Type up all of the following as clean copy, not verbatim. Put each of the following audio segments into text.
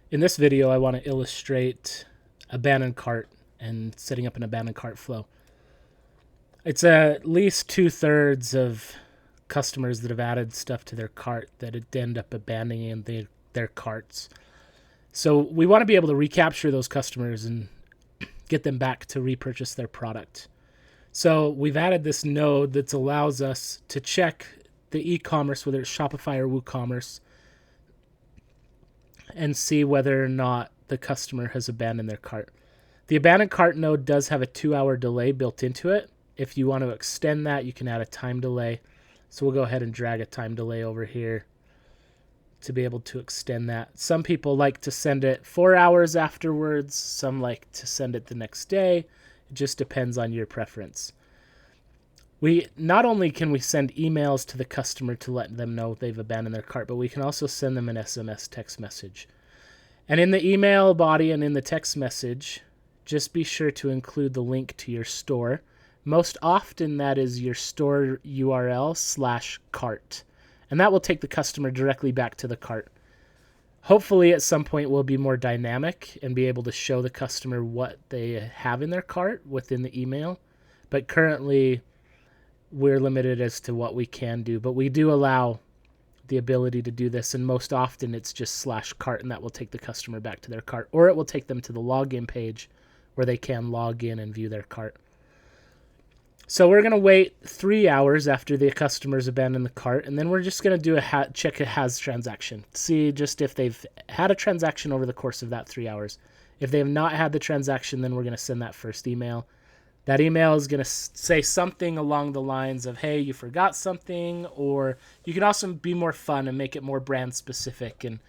In this video, I want to illustrate abandoned cart and setting up an abandoned cart flow. It's at least 2/3 of customers that have added stuff to their cart that end up abandoning their carts. So we want to be able to recapture those customers and get them back to repurchase their product. So we've added this node that allows us to check the e-commerce, whether it's Shopify or WooCommerce, and see whether or not the customer has abandoned their cart. The abandoned cart node does have a 2-hour delay built into it. If you want to extend that, you can add a time delay. So we'll go ahead and drag a time delay over here to be able to extend that. Some people like to send it 4 hours afterwards. Some like to send it the next day. It just depends on your preference. We not only can we send emails to the customer to let them know they've abandoned their cart, but we can also send them an SMS text message. And in the email body and in the text message, just be sure to include the link to your store. Most often that is your store URL/cart. And that will take the customer directly back to the cart. Hopefully at some point we'll be more dynamic and be able to show the customer what they have in their cart within the email. But currently we're limited as to what we can do. But we do allow the ability to do this, and most often it's just /cart, and that will take the customer back to their cart, or it will take them to the login page where they can log in and view their cart. So we're going to wait 3 hours after the customers abandon the cart, and then we're just going to do check a has transaction. See just if they've had a transaction over the course of that 3 hours. If they have not had the transaction, then we're going to send that first email. That email is going to say something along the lines of, hey, you forgot something, or you can also be more fun and make it more brand specific and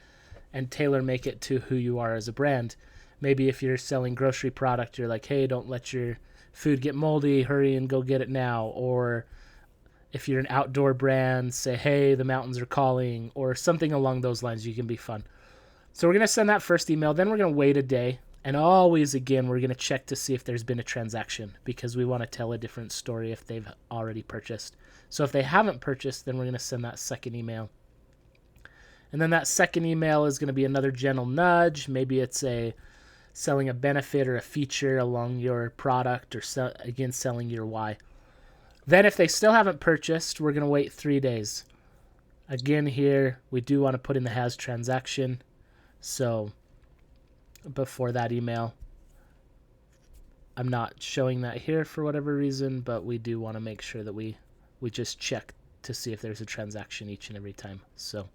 tailor make it to who you are as a brand. Maybe if you're selling grocery product, you're like, hey, don't let your food get moldy, hurry and go get it now. Or if you're an outdoor brand, say, hey, the mountains are calling, or something along those lines. You can be fun. So we're going to send that first email, then we're going to wait a day. And always, again, we're going to check to see if there's been a transaction, because we want to tell a different story if they've already purchased. So if they haven't purchased, then we're going to send that second email. And then that second email is going to be another gentle nudge. Maybe it's selling a benefit or a feature along your product, or selling your why. Then if they still haven't purchased, we're going to wait 3 days. Again, here, we do want to put in the has transaction. So before that email, I'm not showing that here for whatever reason, but we do want to make sure that we just check to see if there's a transaction each and every time. So,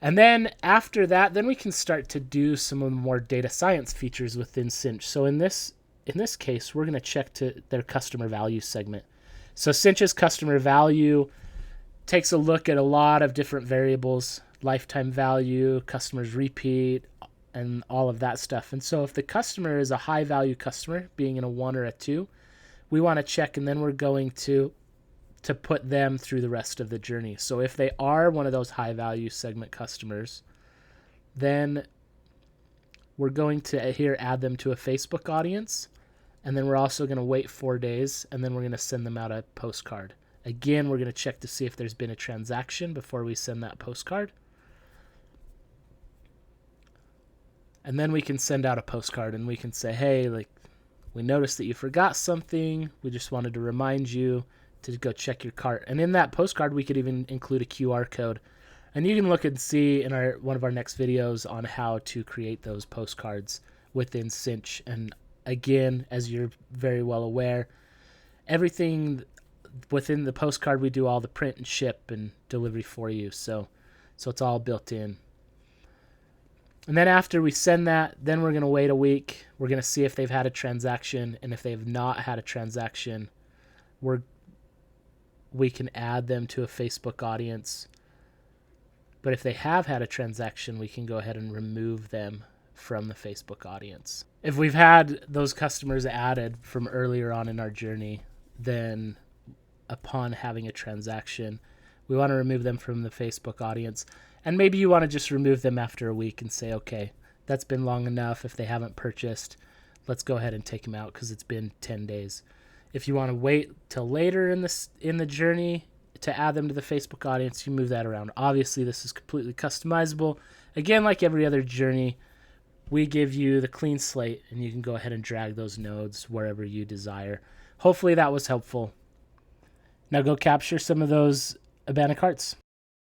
and then after that, then we can start to do some of the more data science features within Cinch. So in this case, we're going to check to their customer value segment. So Cinch's customer value takes a look at a lot of different variables: lifetime value, customers repeat, and all of that stuff. And so if the customer is a high value customer, being in a 1 or a 2, we want to check, and then we're going to put them through the rest of the journey. So if they are one of those high value segment customers, then we're going to here add them to a Facebook audience, and then we're also going to wait 4 days, and then we're going to send them out a postcard. Again, we're going to check to see if there's been a transaction before we send that postcard. And then we can send out a postcard, and we can say, hey, we noticed that you forgot something. We just wanted to remind you to go check your cart. And in that postcard, we could even include a QR code. And you can look and see in one of our next videos on how to create those postcards within Cinch. And again, as you're very well aware, everything within the postcard, we do all the print and ship and delivery for you. So it's all built in. And then after we send that, then we're going to wait a week. We're going to see if they've had a transaction. And if they've not had a transaction, we can add them to a Facebook audience. But if they have had a transaction, we can go ahead and remove them from the Facebook audience. If we've had those customers added from earlier on in our journey, then upon having a transaction, we want to remove them from the Facebook audience. And maybe you want to just remove them after a week and say, okay, that's been long enough. If they haven't purchased, let's go ahead and take them out because it's been 10 days. If you want to wait till later in the journey to add them to the Facebook audience, you move that around. Obviously, this is completely customizable. Again, like every other journey, we give you the clean slate, and you can go ahead and drag those nodes wherever you desire. Hopefully that was helpful. Now go capture some of those abandoned carts.